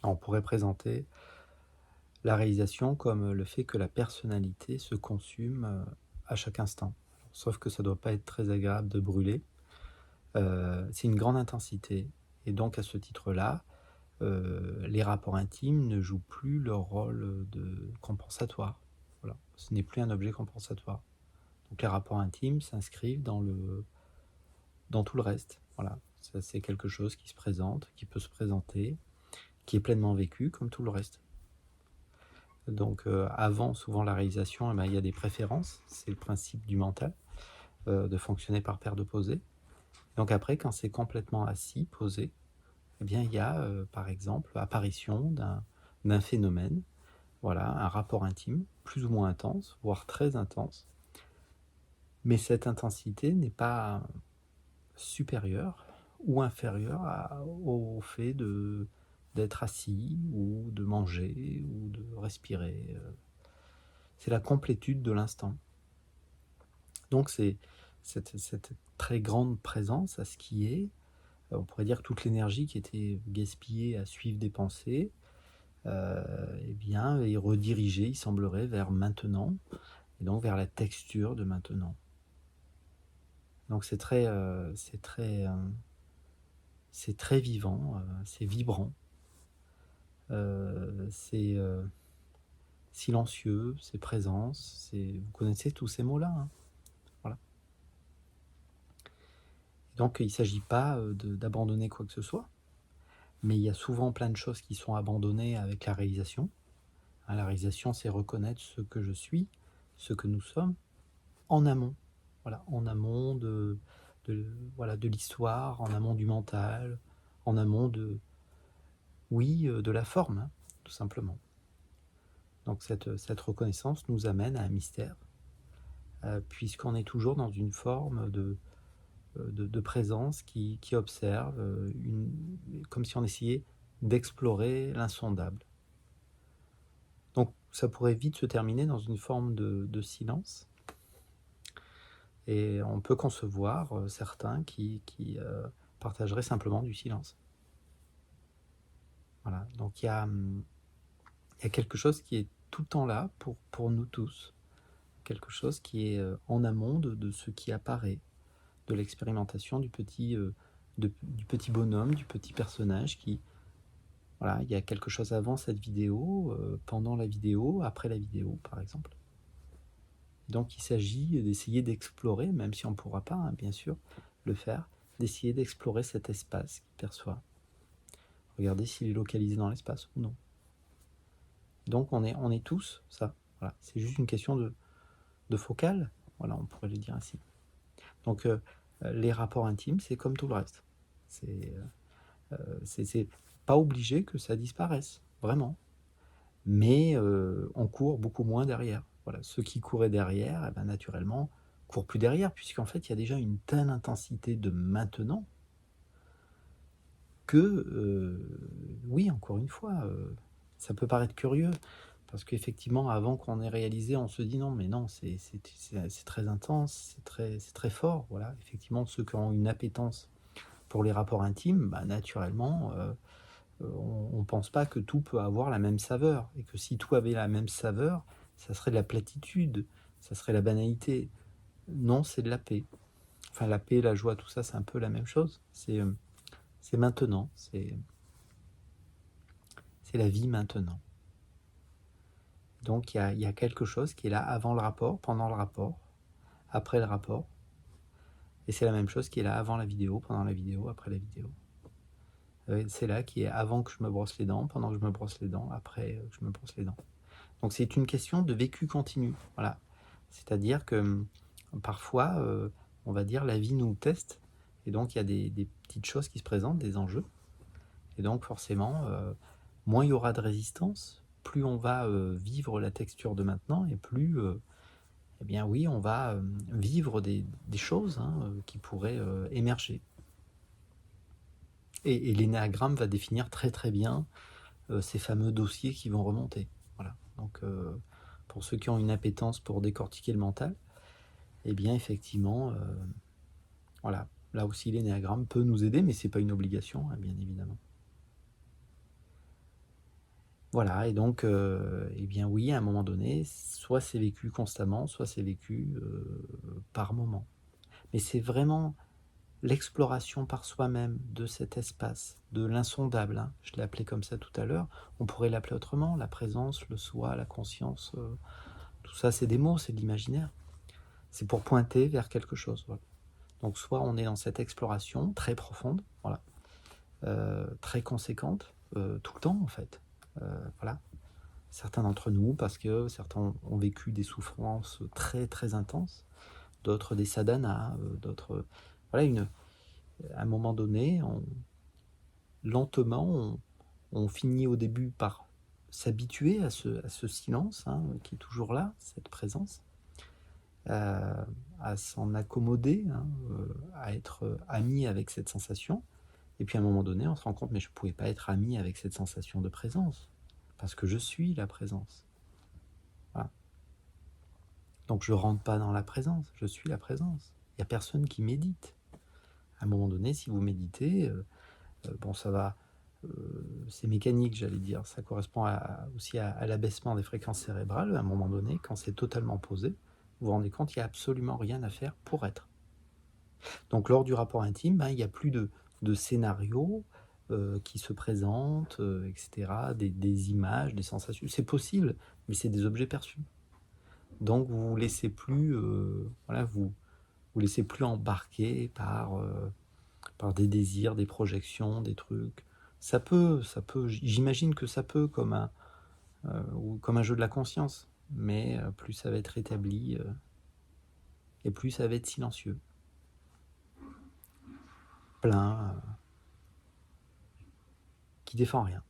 On pourrait présenter la réalisation comme le fait que la personnalité se consume à chaque instant. Sauf que ça ne doit pas être très agréable de brûler. C'est une grande intensité. Et donc à ce titre-là, les rapports intimes ne jouent plus leur rôle de compensatoire. Voilà. Ce n'est plus un objet compensatoire. Donc les rapports intimes s'inscrivent dans tout le reste. Voilà. Ça, c'est quelque chose qui se présente, qui peut se présenter, qui est pleinement vécu comme tout le reste. Donc avant souvent la réalisation, eh ben, il y a des préférences, c'est le principe du mental, de fonctionner par paire d'opposés. Donc après, quand c'est complètement assis, posé, eh bien il y a par exemple apparition d'un phénomène, voilà, un rapport intime, plus ou moins intense, voire très intense. Mais cette intensité n'est pas supérieure ou inférieure au fait d'être assis ou de manger ou de respirer. C'est la complétude de l'instant. Donc c'est cette très grande présence à ce qui est, on pourrait dire que toute l'énergie qui était gaspillée à suivre des pensées, eh bien, est redirigée, il semblerait, vers maintenant, et donc vers la texture de maintenant. Donc c'est très vivant, c'est vibrant, c'est silencieux, c'est présence, vous connaissez tous ces mots-là, hein, voilà. Donc il ne s'agit pas d'abandonner quoi que ce soit, mais il y a souvent plein de choses qui sont abandonnées avec la réalisation. La réalisation, c'est reconnaître ce que je suis, ce que nous sommes, en amont. Voilà, en amont voilà, de l'histoire, en amont du mental, en amont de la forme, hein, tout simplement. Donc cette reconnaissance nous amène à un mystère, puisqu'on est toujours dans une forme de présence qui observe, comme si on essayait d'explorer l'insondable. Donc ça pourrait vite se terminer dans une forme de silence. Et on peut concevoir certains qui partageraient simplement du silence. Voilà. Donc il y a quelque chose qui est tout le temps là pour nous tous. Quelque chose qui est en amont de ce qui apparaît, de l'expérimentation du du petit bonhomme, du petit personnage qui... Voilà, il y a quelque chose avant cette vidéo, pendant la vidéo, après la vidéo, par exemple. Donc il s'agit d'essayer d'explorer, même si on ne pourra pas, hein, bien sûr, le faire, d'essayer d'explorer cet espace qu'il perçoit. Regardez s'il est localisé dans l'espace ou non. Donc on est tous ça. Voilà. C'est juste une question de focale, voilà, on pourrait le dire ainsi. Donc les rapports intimes, c'est comme tout le reste. C'est pas obligé que ça disparaisse, vraiment. Mais on court beaucoup moins derrière. Voilà. Ceux qui couraient derrière, eh ben, naturellement, courent plus derrière, puisqu'en fait, il y a déjà une telle intensité de maintenant que, oui, encore une fois, ça peut paraître curieux, parce qu'effectivement, avant qu'on ait réalisé, on se dit non, mais non, c'est très intense, c'est très fort. Voilà. Effectivement, ceux qui ont une appétence pour les rapports intimes, bah, naturellement, on ne pense pas que tout peut avoir la même saveur, et que si tout avait la même saveur, ça serait de la platitude, ça serait la banalité. Non, c'est de la paix. Enfin, la paix, la joie, tout ça, c'est un peu la même chose. C'est maintenant, c'est la vie maintenant. Donc il y a quelque chose qui est là avant le rapport, pendant le rapport, après le rapport. Et c'est la même chose qui est là avant la vidéo, pendant la vidéo, après la vidéo. C'est là qui est avant que je me brosse les dents, pendant que je me brosse les dents, après que je me brosse les dents. Donc c'est une question de vécu continu. Voilà. C'est-à-dire que parfois, on va dire, la vie nous teste. Et donc il y a des petites choses qui se présentent, des enjeux. Et donc forcément, moins il y aura de résistance, plus on va vivre la texture de maintenant, et plus, eh bien oui, on va vivre des choses, hein, qui pourraient émerger. Et l'énéagramme va définir très très bien ces fameux dossiers qui vont remonter. Voilà. Donc pour ceux qui ont une appétence pour décortiquer le mental, eh bien effectivement, voilà, là aussi l'énéagramme peut nous aider, mais c'est pas une obligation, hein, bien évidemment. Voilà et donc et bien oui, à un moment donné, soit c'est vécu constamment, soit c'est vécu, par moment. Mais c'est vraiment l'exploration par soi-même de cet espace, de l'insondable, hein. Je l'ai appelé comme ça tout à l'heure. On pourrait l'appeler autrement, la présence, le soi, la conscience, tout ça c'est des mots, c'est de l'imaginaire. C'est pour pointer vers quelque chose, voilà. Donc soit on est dans cette exploration très profonde, voilà, très conséquente, tout le temps en fait, voilà. Certains d'entre nous, parce que certains ont vécu des souffrances très très intenses, d'autres des sadhanas, d'autres, voilà, à un moment donné, lentement, on finit au début par s'habituer à ce silence, hein, qui est toujours là, cette présence, à s'en accommoder, hein, à être ami avec cette sensation. Et puis à un moment donné, on se rend compte, mais je ne pouvais pas être ami avec cette sensation de présence, parce que je suis la présence. Voilà. Donc je ne rentre pas dans la présence, je suis la présence. Il n'y a personne qui médite. À un moment donné, si vous méditez, bon, ça va, c'est mécanique, j'allais dire. Ça correspond aussi à l'abaissement des fréquences cérébrales. À un moment donné, quand c'est totalement posé, vous vous rendez compte qu'il n'y a absolument rien à faire pour être. Donc lors du rapport intime, ben, il n'y a plus de scénario qui se présentent, etc., des images, des sensations. C'est possible, mais c'est des objets perçus. Donc vous vous laissez plus, voilà, vous laissez plus embarquer par des désirs, des projections, des trucs. Ça peut, j'imagine que ça peut, ou comme un jeu de la conscience, mais plus ça va être rétabli, et plus ça va être silencieux, plein, qui défend rien,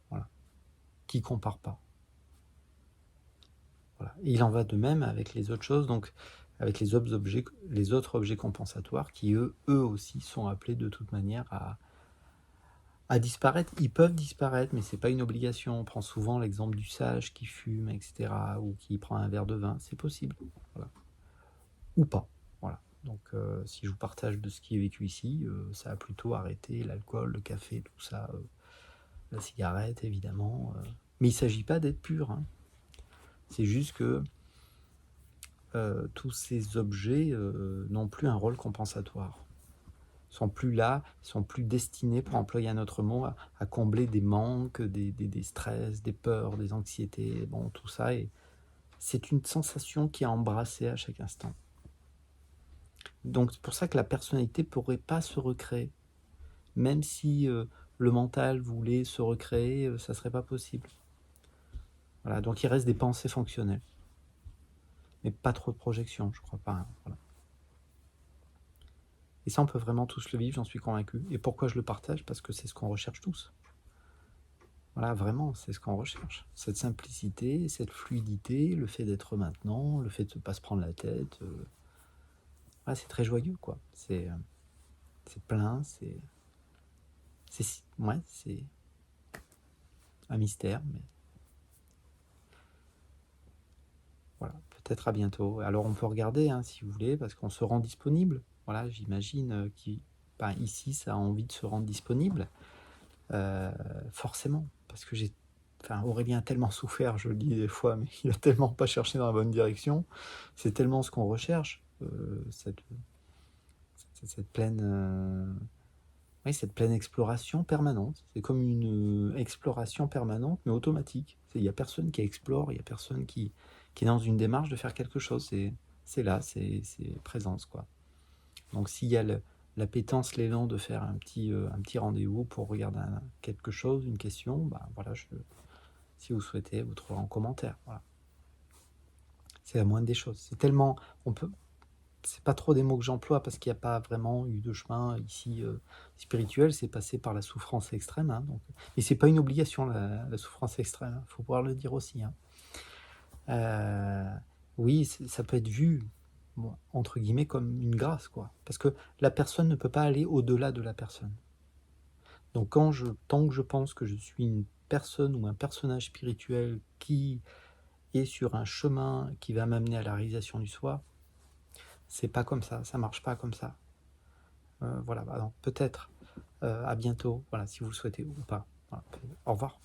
voilà, qui compare pas. Voilà. Et il en va de même avec les autres choses, donc avec les autres objets compensatoires qui eux aussi sont appelés de toute manière à disparaître. Ils peuvent disparaître, mais c'est pas une obligation. On prend souvent l'exemple du sage qui fume, etc., ou qui prend un verre de vin. C'est possible, voilà. Ou pas. Voilà. Donc, si je vous partage de ce qui est vécu ici, ça a plutôt arrêté l'alcool, le café, tout ça, la cigarette, évidemment. Mais il ne s'agit pas d'être pur, hein. C'est juste que tous ces objets n'ont plus un rôle compensatoire. Sont plus là, sont plus destinés, pour employer un autre mot, à combler des manques, des stress, des peurs, des anxiétés, bon, tout ça. Et c'est une sensation qui est embrassée à chaque instant. Donc c'est pour ça que la personnalité ne pourrait pas se recréer. Même si le mental voulait se recréer, ça ne serait pas possible. Voilà, donc il reste des pensées fonctionnelles. Mais pas trop de projections, je crois pas, hein, voilà. Et ça, on peut vraiment tous le vivre, j'en suis convaincu. Et pourquoi je le partage? Parce que c'est ce qu'on recherche tous. Voilà, vraiment, c'est ce qu'on recherche. Cette simplicité, cette fluidité, le fait d'être maintenant, le fait de ne pas se prendre la tête. Voilà, c'est très joyeux, quoi. C'est plein, ouais, c'est un mystère, mais voilà, peut-être à bientôt. Alors on peut regarder, hein, si vous voulez, parce qu'on se rend disponible. Voilà, j'imagine ici, ça a envie de se rendre disponible. Forcément, parce que Aurélien a tellement souffert, je le dis des fois, mais il a tellement pas cherché dans la bonne direction. C'est tellement ce qu'on recherche, cette pleine, oui, cette pleine exploration permanente. C'est comme une exploration permanente, mais automatique. Il n'y a personne qui explore, il n'y a personne qui est dans une démarche de faire quelque chose. C'est là, c'est présence, quoi. Donc s'il y a l'appétence, l'élan de faire un petit rendez-vous pour regarder quelque chose, une question, bah, voilà, si vous souhaitez, vous trouverez en commentaire. Voilà. C'est la moindre des choses. C'est tellement... C'est pas trop des mots que j'emploie parce qu'il n'y a pas vraiment eu de chemin ici spirituel, c'est passé par la souffrance extrême. Hein, donc... Et c'est pas une obligation, la souffrance extrême, il faut pouvoir le dire aussi. Hein. Oui, ça peut être vu, bon, entre guillemets, comme une grâce, quoi. Parce que la personne ne peut pas aller au-delà de la personne. Donc tant que je pense que je suis une personne ou un personnage spirituel qui est sur un chemin qui va m'amener à la réalisation du soi, c'est pas comme ça marche pas comme ça. Voilà, bah non, peut-être à bientôt, voilà, si vous le souhaitez ou pas. Voilà. Au revoir.